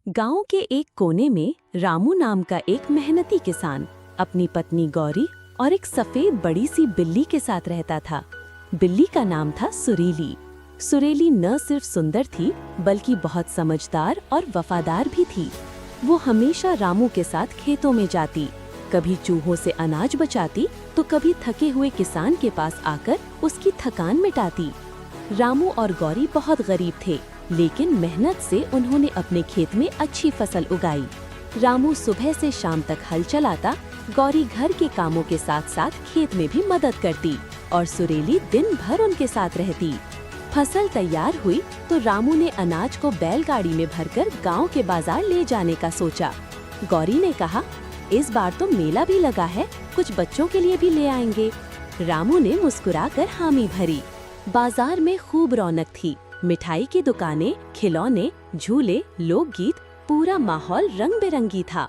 गांव के एक कोने में रामू नाम का एक मेहनती किसान अपनी पत्नी गौरी और एक सफेद बड़ी सी बिल्ली के साथ रहता था। बिल्ली का नाम था सुरीली। सुरीली न सिर्फ सुंदर थी बल्कि बहुत समझदार और वफादार भी थी। वो हमेशा रामू के साथ खेतों में जाती, कभी चूहों से अनाज बचाती तो कभी थके हुए किसान के पास आकर उसकी थकान मिटाती। रामू और गौरी बहुत गरीब थे, लेकिन मेहनत से उन्होंने अपने खेत में अच्छी फसल उगाई। रामू सुबह से शाम तक हल चलाता, गौरी घर के कामों के साथ साथ खेत में भी मदद करती और सुरीली दिन भर उनके साथ रहती। फसल तैयार हुई तो रामू ने अनाज को बैलगाड़ी में भरकर गांव के बाजार ले जाने का सोचा। गौरी ने कहा, इस बार तो मेला भी लगा है, कुछ बच्चों के लिए भी ले आएंगे। रामू ने मुस्कुराकर हामी भरी। बाजार में खूब रौनक थी। मिठाई की दुकानें, खिलौने, झूले, लोकगीत, पूरा माहौल रंग बिरंगी था।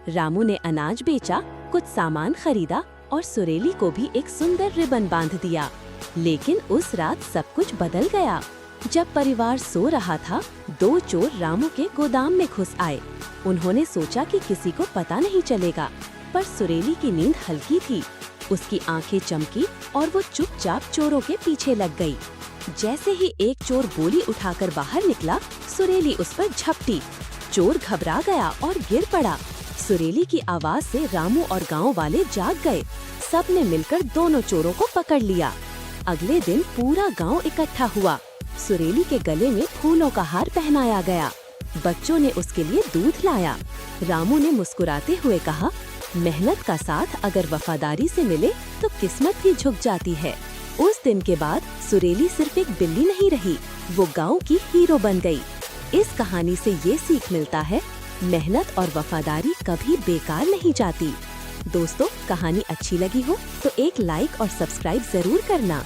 रामू ने अनाज बेचा, कुछ सामान खरीदा और सुरीली को भी एक सुंदर रिबन बांध दिया। लेकिन उस रात सब कुछ बदल गया। जब परिवार सो रहा था, दो चोर रामू के गोदाम में घुस आए। उन्होंने सोचा कि किसी को पता नहीं चलेगा, पर सुरीली की नींद हल्की थी। उसकी आंखें चमकी और वो चुपचाप चोरों के पीछे लग गई। जैसे ही एक चोर बोली उठाकर बाहर निकला, सुरीली उस पर झपटी। चोर घबरा गया और गिर पड़ा। सुरीली की आवाज से रामू और गांव वाले जाग गए। सब ने मिलकर दोनों चोरों को पकड़ लिया। अगले दिन पूरा गांव इकट्ठा हुआ। सुरीली के गले में फूलों का हार पहनाया गया। बच्चों ने उसके लिए दूध लाया। रामू ने मुस्कुराते हुए कहा, मेहनत का साथ अगर वफादारी से मिले तो किस्मत भी झुक जाती है। उस दिन के बाद सुरीली सिर्फ एक बिल्ली नहीं रही, वो गांव की हीरो बन गई। इस कहानी से ये सीख मिलता है, मेहनत और वफादारी कभी बेकार नहीं जाती। दोस्तों, कहानी अच्छी लगी हो तो एक लाइक और सब्सक्राइब जरूर करना।